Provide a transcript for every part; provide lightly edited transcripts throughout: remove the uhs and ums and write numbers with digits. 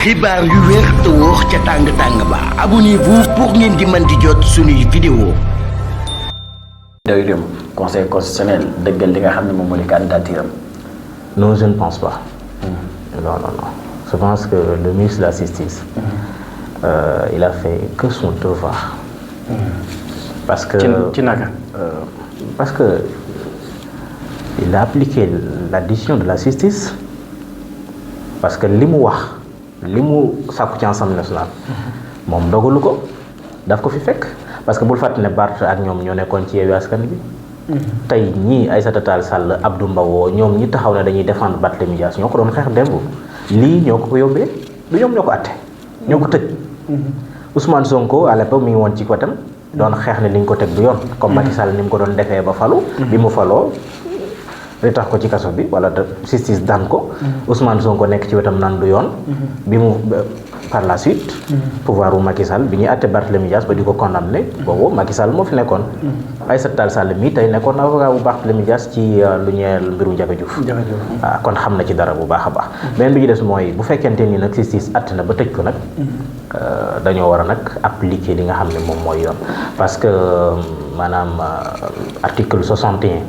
xibaar yu wér te wóor ca tàng ba abonnez-vous pour ngeen di mën di jot suñuy vidéo. Deuxième conseil constitutionnel dëggal li nga xam ne moom moo di candidature am. Non, je ne pense pas. Non. Je pense que le ministre de la Justice, il a fait que son devoir. Parce que parce que il a appliqué la décision de la justice. Parce que li mu wax li mu sàkku ci Assemblée nationale moom dogalu ko daf ko fi fekk parce que bul fàtte ne Barth ak ñoom ñoo nekkoon ci Yewwi Askan Wi. tey ñii Aïssata Tall Sall Abdou Mbow ñoom ñi taxaw ne dañuy défendre Barthélémy Dias ñoo ko doon xeex démb lii ñoo ko yóbbee du ñoom ñoo ko atte ñoo ko tëj. Ousmane Sonko à l'époque mi ngi woon ci wetam doon xeex ne li ñu ko teg du yoon. comme Macky Sall ni mu ko doon defee ba falu. bi mu faloo li tax ko ci kaso bi wala justice daan ko. Ousmane Sonko nekk ci wetam naan du yoon. bi mu par la suite. pouvoir wu Macky Sall bi ñuy àtte Barthélémy Dias ba di ko condamné boobu Macky Sall moo fi nekkoon. Aïssata Tall Sall mii tey nekkoon avocat bu Barthélémy Dias ci lu ñeel mbiru Ndiaga Diouf. waaw kon xam na ci dara bu baax a baax. beneen bi ci des mooy bu fekkente ni nag justice àtte na ba tëj ko nag. dañoo war a nag appliquer li nga xam ne moom mooy yoon parce que maanaam article 61.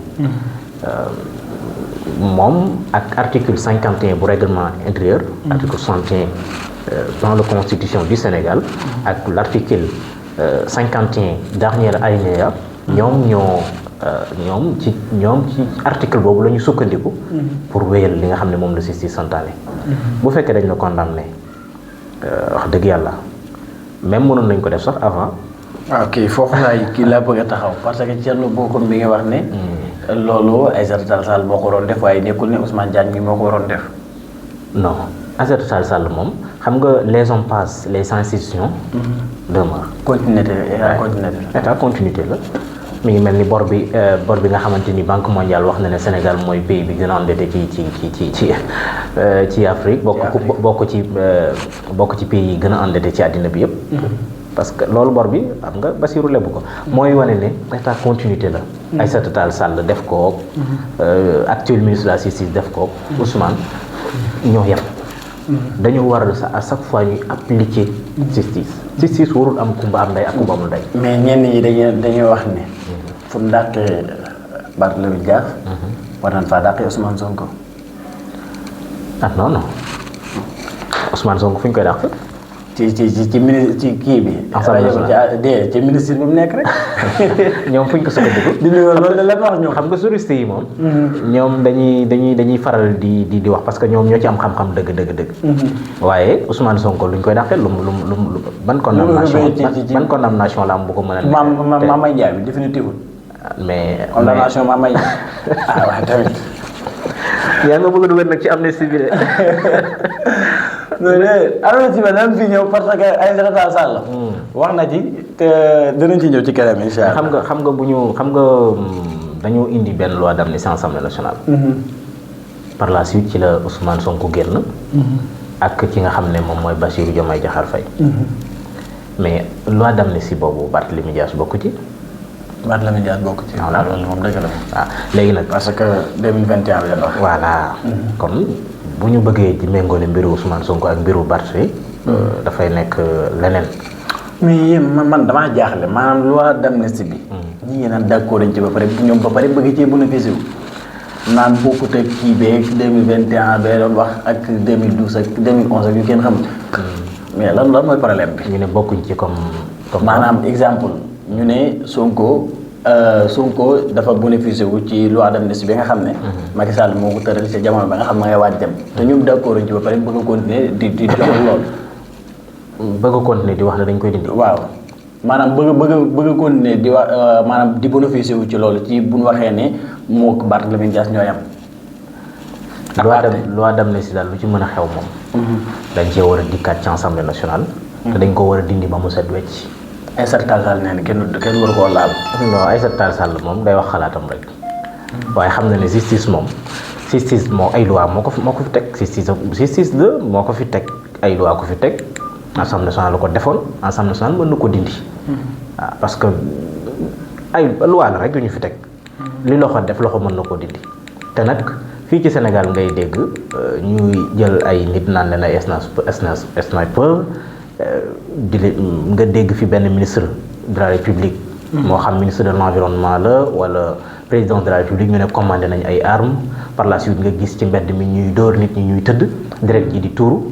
moom ak article 51 bu règlement intérieur. article 61 dans la constitution du Sénégal. ak l' article 51 dernier alinéa. ñoom ci article boobu la ñu sukkandiku. pour wéyal li nga xam ne moom la justice santaane. bu fekkee dañ la condamné wax dëgg yàlla même mënoon nañ ko def sax avant. ok foofu kii laa bëgg a taxaw parce que Thierno Bocoum bi nga wax ne. loolu Aïssata Tall Sall moo ko waroon def waaye nekkul ne Ousmane Diagne mi moo ko waroon def. non Aïssata Tall Sall moom xam nga les hommes passent les institutions demeurent. continuité état continuité la. mi ngi mel ni bor bi nga xamante ni Banque mondiale wax na ne Sénégal mooy pays bi gën a endetté ci Afrique. bokk ci pays yi gën a endetté ci àddina bi yëpp. parce que loolu bor bi xam nga Bassirou lebu ko. mooy wane ne état continuité la. Aïssata Tall Sall def ko actuel ministre de la justice def ko Ousmane ñoo yem. dañu war à chaque fois ñuy appliquer justice warul am kumba am ndey ak kumba amul ndey. mais ñenn ñi dañuy wax ne. fu mu dàqee Barthélémy Dias. war nañ faa dàqee Ousmane Sonko. non Ousmane Sonko fu ñu koy dàq. ci ministre ci kii bi. ci ministre bi mu nekk rek. ñoom fu ñu ko sukkandiku. loolu la wax ñoom. xam nga juriste yi moom. ñoom dañuy faral di wax parce que ñoom ñoo ci am xam-xam dëgg. waaye Ousmane Sonko luñ koy dàqee lu ban condamnation la am bu ko mën a. Mame Ndiaye bi définitif. mais condamnation Mame Ndiaye. waaw tamit. yaa nga bëgg a dugal nag ci amnistie bi de. non amnistie bi daan fi ñëw parce que Aïssata Tall Sall wax na ci te dinañ ci ñëw ci kanam incha allah. xam nga dañoo indi benn loi d'amnistie Assemblée nationale. par la suite ci la Ousmane Sonko génn. ak ki nga xam ne moom mooy Bassirou Diomaye Diakhar Faye. mais loi d'amnistie boobu Barthélémy Dias bokk ci. Barthélémy Dias bokk ci. voilà loolu moom dëgg la. waaw léegi nag. parce que 2021 la ñu wax. voilà kon bu ñu bëggee di méngóole mbiru Ousmane Sonko ak mbiru Barth dafay nekk leneen. mais man damaa jaaxle maanaam loi d'amnistie bi. ñi ngi naan d'accord dañ ci ba pare bëgg cee bénéficier wu. naan bokkut ak kii beeg 2021 bee doon wax ak 2012 ak 2011 ak yu kenn xamul. mais lan mooy problème bi. ñu ne bokkuñ ci comme maanaam exemple ñu ne Sonko dafa bénéficié wu ci loi d'amnistie bi nga xam ne. Macky Sall moo ko tëral ci jamono ba nga xam ne ngay waaj dem. te ñoom d'accord ci ba pare bëgg a continuer di doxal loolu. bëgg a continuer di wax ne dañ koy dindi. waaw maanaam bëgg a continuer di wax maanaam di bénéficié wu ci loolu ci bu ñu waxee ne moo ko Barthélémy Dias ñooy am. loi d'amnistie daal lu ci mën a xew moom. dañ cee war a dikkaat ci Assemblée nationale. te dañ ko war a dindi ba mu set wecc. Aïssata Tall Sall nee na kenn waru koo laal. non Aïssata Tall Sall moom day wax xalaatam rek waaye xam na ne justice moom ay loi moo ko fi teg justice la moo ko fi teg ay loi ko fi teg Assemblée nationale la ko defoon Assemblée nationale mën na ko dindi. waaw parce que ay loi la rek yu ñu fi teg li loxo def loxo mën na koo dindi te nag fii ci Sénégal ngay dégg ñuy jël ay nit naan leen ay sniper di nga dégg fi benn ministre de la République moo xam ministre de l'environnement la wala président de la République ñu ne commandé nañ ay armes par la suite nga gis ci mbedd mi ñuy dóor nit ñi ñuy tëdd direct ji di tuuru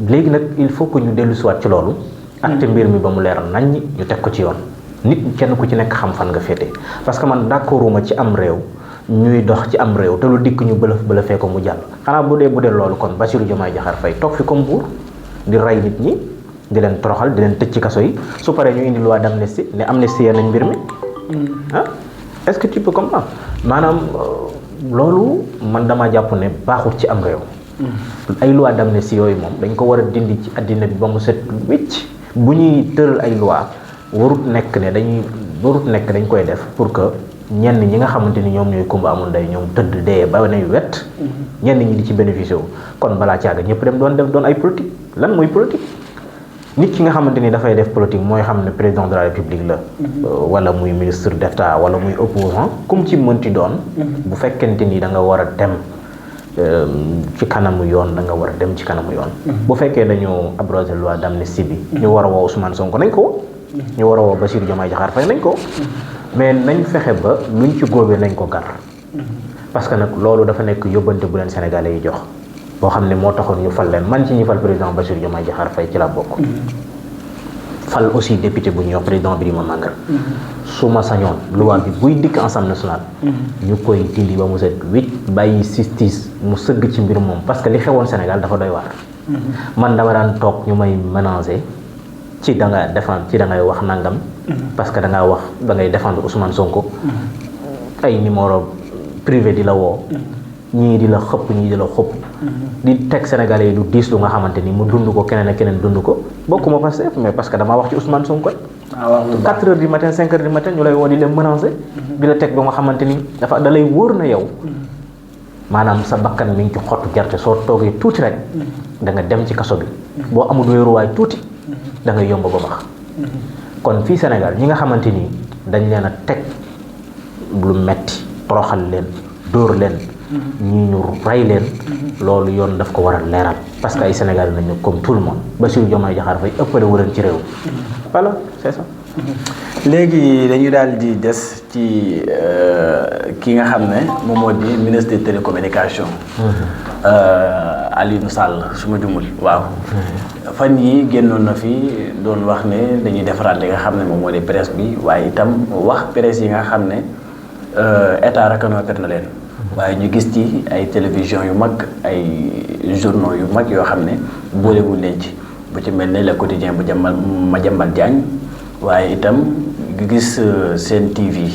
léegi nag il faut que ñu dellu siwaat ci loolu acte mbir mi ba mu leer nañ ñu teg ko ci yoon nit kenn ku ci nekk xam fan nga féete parce que man d'accorduma ci am réew ñuy dox ci am réew te lu dikk ñu bëlëfee ko mu jàll xanaa bu dee loolu kon Bassirou Diomaye Diakhar Faye toog fi comme buur di rey nit ñi di leen toroxal di leen tëj ci kaso yi su paree ñu indi loi d'amnistie ne amnistie nañ mbir mi ah est-ce que tu peux comprendre maanaam loolu man dama jàpp ne baaxul ci am réew ay loi d'amnistie yooyu moom dañ ko war a dindi ci àddina bi ba mu set wicc bu ñuy tëral ay loi warut nekk dañ koy def pour que ñenn ñi nga xamante ni ñoom ñooy kumba amul ndey ñoom tëdd dee ba nay wet ñenn ñi di ci bénéficier wu kon balaa caaga ñëpp dem doon ay politique lan mooy politique nit ki nga xamante ni dafay def politique mooy xam ne président de la république la wala muy ministre d'état wala muy opposant comme ci mënti doon bu fekkente ni da nga war a dem ci kanamu yoon da nga war a dem ci kanamu yoon bu fekkee dañoo abrogé loi d'amnistie bi ñu war a woo Ousmane Sonko nañ ko ñu war a woo Bassirou Diomaye Diakhar Faye nañ ko mais nañ fexe ba luñ ci góobee nañ ko gar parce que nag loolu dafa nekk yóbbante bu leen sénégalais yi jox boo xam ne moo taxoon ñu fal leen man ci ñi fal président Bassirou Diomaye Diakhar Faye ci la bokk fal aussi député bu ñuy wax président Birima Mangara su ma sañoon loi bi buy dikk Assemblée nationale ñu koy dindi ba mu set wicc bàyyi justice mu sëgg ci mbir moom parce que li xewoon Sénégal dafa doy waar man dama daan toog ñu may ménager ci da nga défendre ci da ngay wax nangam parce que da ngay défendre Ousmane Sonko ay numéro privé di la woo ñii di la xëpp ñii di la xëpp di teg Sénégalais yi lu diis lu nga xamante ni mu dund ko keneen ak keneen dund ko bokkuma Pastef mais parce que damaa wax ci Ousmane Sonko 4 heures du matin 5 heures du matin ñu lay woo di leen menacer di la teg ba nga xamante ni da lay wóor na yow maanaam sa bakkan mi ngi ci xottu gerte soo toogee tuuti rek da nga dem ci kaso bi boo amul wéeruwaay tuuti da ngay yomb ba bax kon fii Sénégal ñi nga xamante ni dañ leen a teg lu metti toroxal leen dóor leen ñii ñu rey leen loolu yoon daf ko war a leeral parce que ay Sénégalais nañu comme tout le monde Bassirou Diomaye Diakhar Faye ëppale wu leen ci réew voilà c'est ça. léegi dañu daal di des ci ki nga xam ne moom moo di ministre des télécommunications Aliou Sall su ma jumul waaw fan yi génnoon na fi doon wax ne dañuy defaraat li nga xam ne moom moo di presse bi waaye itam wax presse yi nga xam ne état reconnaître na leen waaye ñu gis ci ay télévision yu mag ay journaux yu mag yoo xam ne boolewul leen ci bu ci mel ne le quotidien bu Madiambal Diagne waaye itam gis Sen TV